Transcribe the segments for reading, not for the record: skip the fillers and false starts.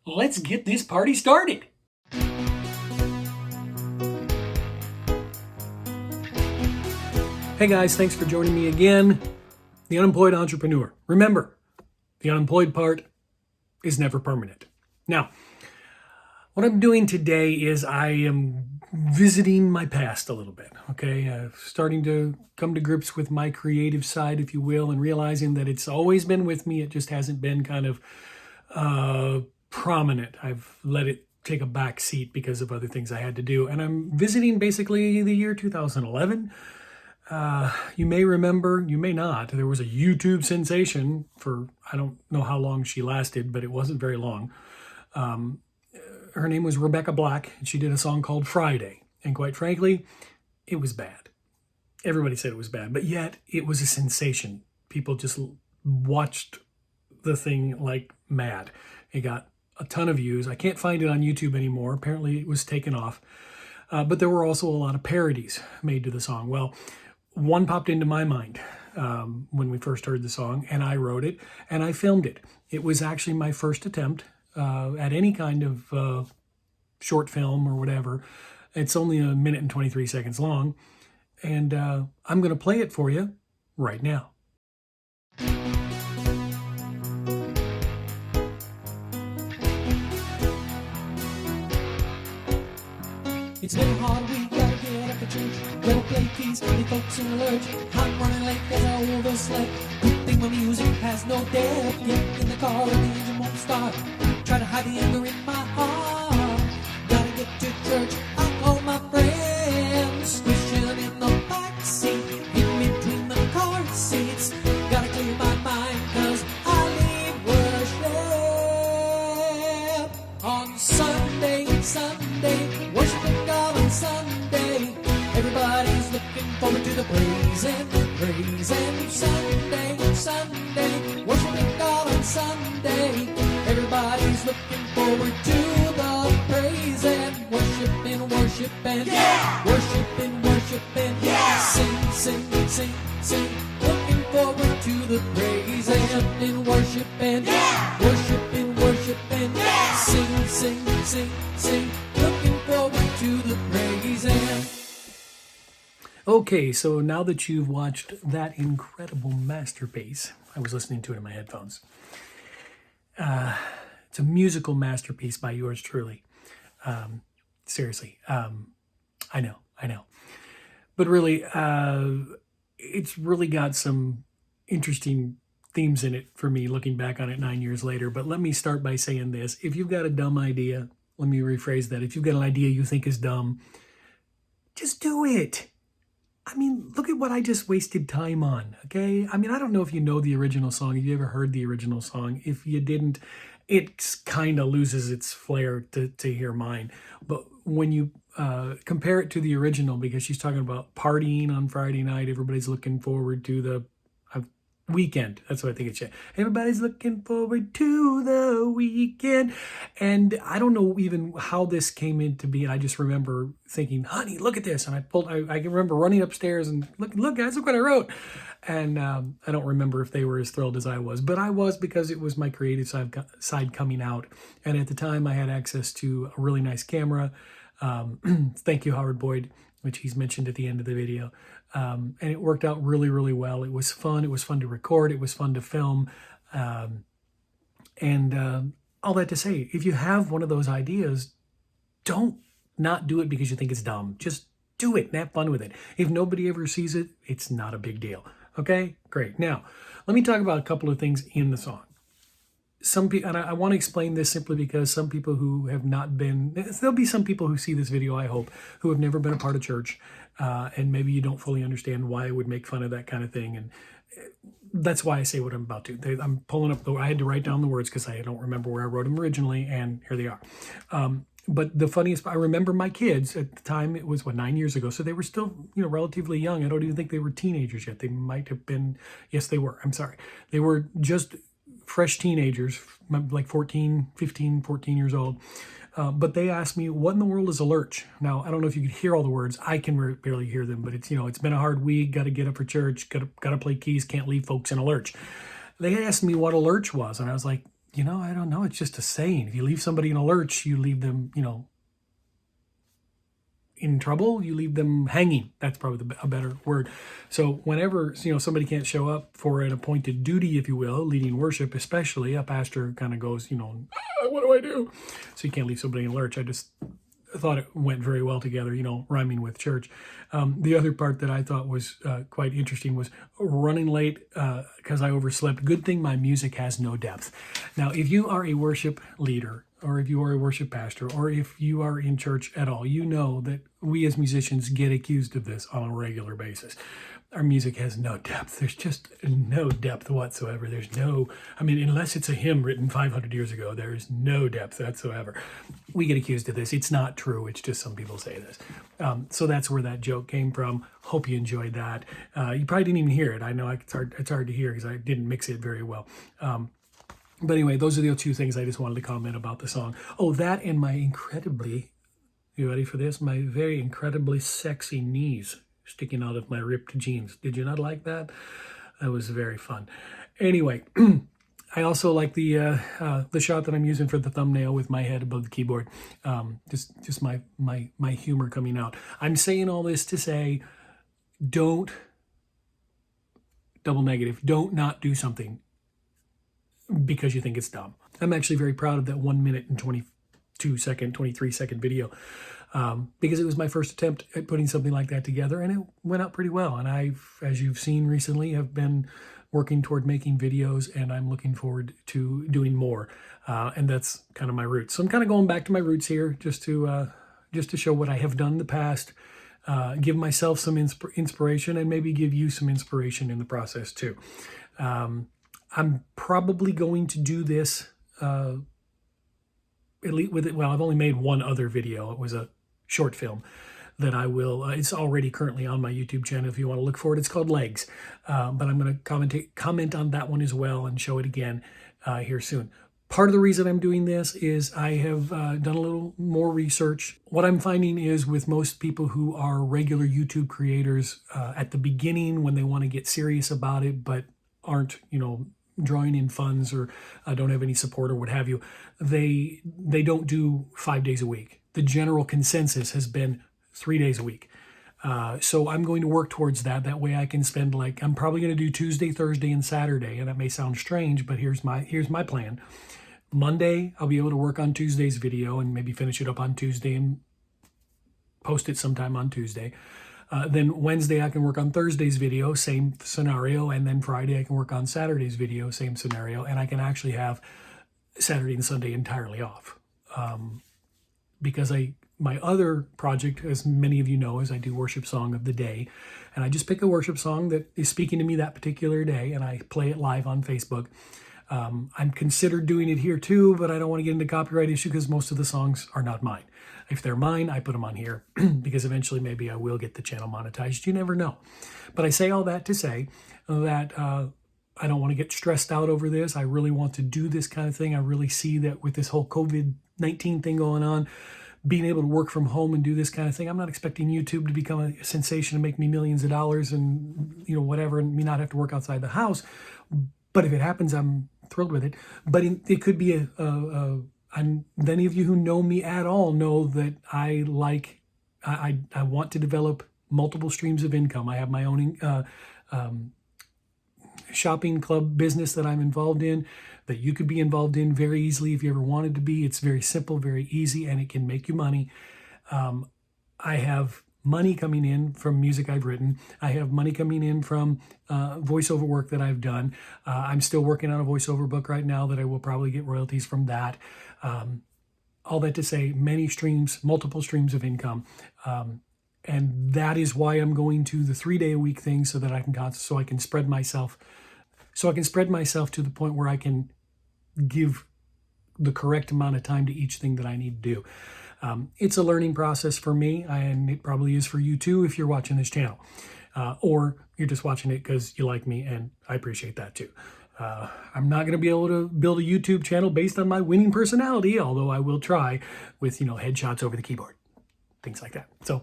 Let's get this party started. Hey guys, thanks for joining me again. The Unemployed Entrepreneur. Remember, the unemployed part is never permanent. Now, what I'm doing today is I am visiting my past a little bit, okay? Starting to come to grips with my creative side, if you will, and realizing that it's always been with me. It just hasn't been kind of prominent. I've let it take a back seat because of other things I had to do. And I'm visiting basically the year 2011. You may remember, you may not, there was a YouTube sensation for, I don't know how long she lasted, but it wasn't very long. Her name was Rebecca Black, and she did a song called Friday. And quite frankly, it was bad. Everybody said it was bad, but yet it was a sensation. People just watched the thing like mad. It got a ton of views. I can't find it on YouTube anymore. Apparently it was taken off. But there were also a lot of parodies made to the song. Well, one popped into my mind when we first heard the song, and I wrote it, and I filmed it. It was actually my first attempt at any kind of short film or whatever. It's only 1 minute and 23 seconds long, and I'm going to play it for you right now. It's been a hard week, gotta get up for church. Gotta play keys, the folks in a lurch. I'm running late cause I overslept. Good thing my music has no depth. Get in the car and the engine won't start. Try to hide the anger in my heart. Gotta get to church, I'll call my friends. Squishing in the backseat, in between the car seats. Gotta clear my mind cause I lead worship on Sunday, worshiping God on Sunday. Everybody's looking forward to the praising Sunday, worshiping God on Sunday. Everybody's looking forward to the praising, worshiping, yeah! Worshiping, yeah! Sing, looking forward to the praising, worshiping, yeah! Worshiping, yeah! Sing, looking forward to the praising. Okay, so now that you've watched that incredible masterpiece, I was listening to it in my headphones. It's a musical masterpiece by yours truly. Seriously, I know. But really, it's really got some interesting themes in it for me looking back on it 9 years later. But let me start by saying this. If you've got a dumb idea, let me rephrase that. If you've got an idea you think is dumb, just do it. I mean, look at what I just wasted time on, okay? I mean, I don't know if you know the original song, if you ever heard the original song. If you didn't, it kind of loses its flair to hear mine. But when you compare it to the original, because she's talking about partying on Friday night, everybody's looking forward to the weekend. That's what I think it's. Everybody's looking forward to the weekend. And I don't know even how this came into being. I just remember thinking, honey, look at this. And I can remember running upstairs and look guys, look what I wrote. And I don't remember if they were as thrilled as I was, but I was, because it was my creative side coming out. And at the time I had access to a really nice camera. Thank you, Howard Boyd, which he's mentioned at the end of the video. And it worked out really, really well. It was fun. It was fun to record. It was fun to film. And all that to say, if you have one of those ideas, don't not do it because you think it's dumb. Just do it and have fun with it. If nobody ever sees it, it's not a big deal. Okay, great. Now, let me talk about a couple of things in the song. Some people, and I want to explain this simply because some people who have not been, there'll be some people who see this video, I hope, who have never been a part of church, and maybe you don't fully understand why I would make fun of that kind of thing, and that's why I say what I'm about to. I'm pulling up, I had to write down the words because I don't remember where I wrote them originally, and here they are. But the funniest, I remember my kids at the time, it was 9 years ago, so they were still, relatively young. I don't even think they were teenagers yet. They might have been, yes, they were, I'm sorry. They were just fresh teenagers, like 14 years old. But they asked me, what in the world is a lurch? Now, I don't know if you could hear all the words. I can barely hear them, but it's, it's been a hard week. Got to get up for church. Got to play keys. Can't leave folks in a lurch. They asked me what a lurch was. And I was like, I don't know. It's just a saying. If you leave somebody in a lurch, you leave them, in trouble, you leave them hanging. That's probably a better word. So whenever, somebody can't show up for an appointed duty, if you will, leading worship, especially, a pastor kind of goes, what do I do? So you can't leave somebody in a lurch. I just thought it went very well together, rhyming with church. The other part that I thought was quite interesting was running late because I overslept. Good thing my music has no depth. Now, if you are a worship leader, or if you are a worship pastor, or if you are in church at all, you know that we as musicians get accused of this on a regular basis. Our music has no depth. There's just no depth whatsoever. Unless it's a hymn written 500 years ago, there is no depth whatsoever. We get accused of this. It's not true. It's just some people say this. So that's where that joke came from. Hope you enjoyed that. You probably didn't even hear it. I know it's hard to hear because I didn't mix it very well. But anyway, those are the two things I just wanted to comment about the song. Oh, that and my you ready for this? My very incredibly sexy knees sticking out of my ripped jeans. Did you not like that? That was very fun. Anyway, I also like the shot that I'm using for the thumbnail with my head above the keyboard. Just my humor coming out. I'm saying all this to say, don't double negative. Don't not do something because you think it's dumb. I'm actually very proud of that 1 minute and 23 second video because it was my first attempt at putting something like that together, and it went out pretty well. And I, as you've seen recently, have been working toward making videos, and I'm looking forward to doing more. And that's kind of my roots. So I'm kind of going back to my roots here just to show what I have done in the past, give myself some inspiration, and maybe give you some inspiration in the process too. I'm probably going to do this at least with it. Well, I've only made one other video. It was a short film that I will, it's already currently on my YouTube channel if you want to look for it. It's called Legs. But I'm going to comment on that one as well and show it again here soon. Part of the reason I'm doing this is I have done a little more research. What I'm finding is with most people who are regular YouTube creators at the beginning when they want to get serious about it, but aren't, drawing in funds or don't have any support or what have you, they don't do 5 days a week. The general consensus has been 3 days a week. So I'm going to work towards that. That way I can spend I'm probably going to do Tuesday, Thursday, and Saturday. And that may sound strange, but here's my plan. Monday, I'll be able to work on Tuesday's video and maybe finish it up on Tuesday and post it sometime on Tuesday. Then Wednesday, I can work on Thursday's video, same scenario. And then Friday, I can work on Saturday's video, same scenario. And I can actually have Saturday and Sunday entirely off. Because my other project, as many of you know, is I do worship song of the day. And I just pick a worship song that is speaking to me that particular day, and I play it live on Facebook. I'm considered doing it here too, but I don't want to get into copyright issue because most of the songs are not mine. If they're mine, I put them on here because eventually maybe I will get the channel monetized. You never know. But I say all that to say that I don't want to get stressed out over this. I really want to do this kind of thing. I really see that with this whole COVID-19 thing going on, being able to work from home and do this kind of thing. I'm not expecting YouTube to become a sensation and make me millions of dollars and whatever, and me not have to work outside the house. But if it happens, I'm thrilled with it. But it could be and any of you who know me at all know that I want to develop multiple streams of income. I have my own shopping club business that I'm involved in, that you could be involved in very easily if you ever wanted to be. It's very simple, very easy, and it can make you money. I have money coming in from music I've written. I have money coming in from voiceover work that I've done. I'm still working on a voiceover book right now that I will probably get royalties from that. All that to say, multiple streams of income. And that is why I'm going to the 3 day a week thing so that I can spread myself to the point where I can give the correct amount of time to each thing that I need to do. It's a learning process for me, and it probably is for you too if you're watching this channel. Or you're just watching it because you like me, and I appreciate that too. I'm not going to be able to build a YouTube channel based on my winning personality, although I will try with, headshots over the keyboard, things like that. So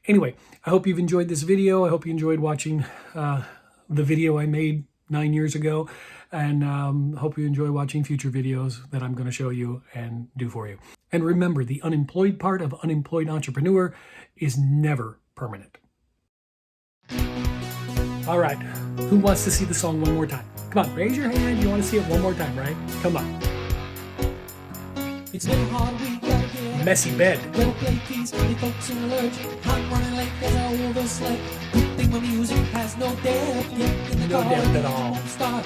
anyway, I hope you've enjoyed this video. I hope you enjoyed watching the video I made 9 years ago. And hope you enjoy watching future videos that I'm going to show you and do for you. And remember, the unemployed part of unemployed entrepreneur is never permanent. All right, who wants to see the song one more time? Come on, raise your hand. You want to see it one more time, right? Come on. It's been a hard week, gotta get Messy bed. Gotta play keys, the folks in the lurch. I'm running late cause I overslept. Good thing my music has no depth. Get in the No car depth and at the all. engine won't start.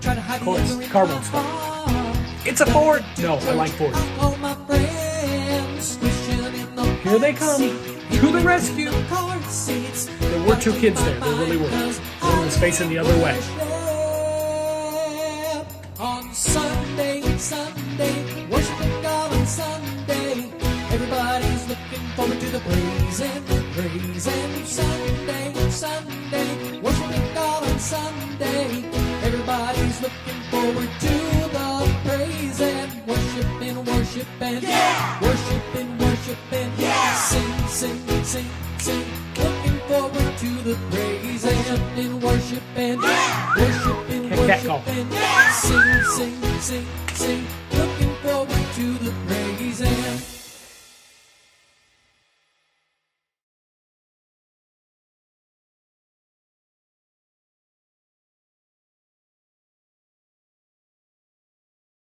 Try to hide Of course, the anger in car my won't start. heart. It's a Ford. No, I like Fords. I call my friends, squishing in the Here they come to the rescue. car seats. There were 2 kids there. There really were. One was facing the other way. On Sunday, worshiping God on Sunday. Everybody's looking forward to the praise and Sunday, worshiping God on Sunday. Everybody's looking forward to the praise and worshiping, Yeah! worshiping, Yeah! sing, looking forward to the praise and worshiping, Cat call. sing, looking forward to the praise.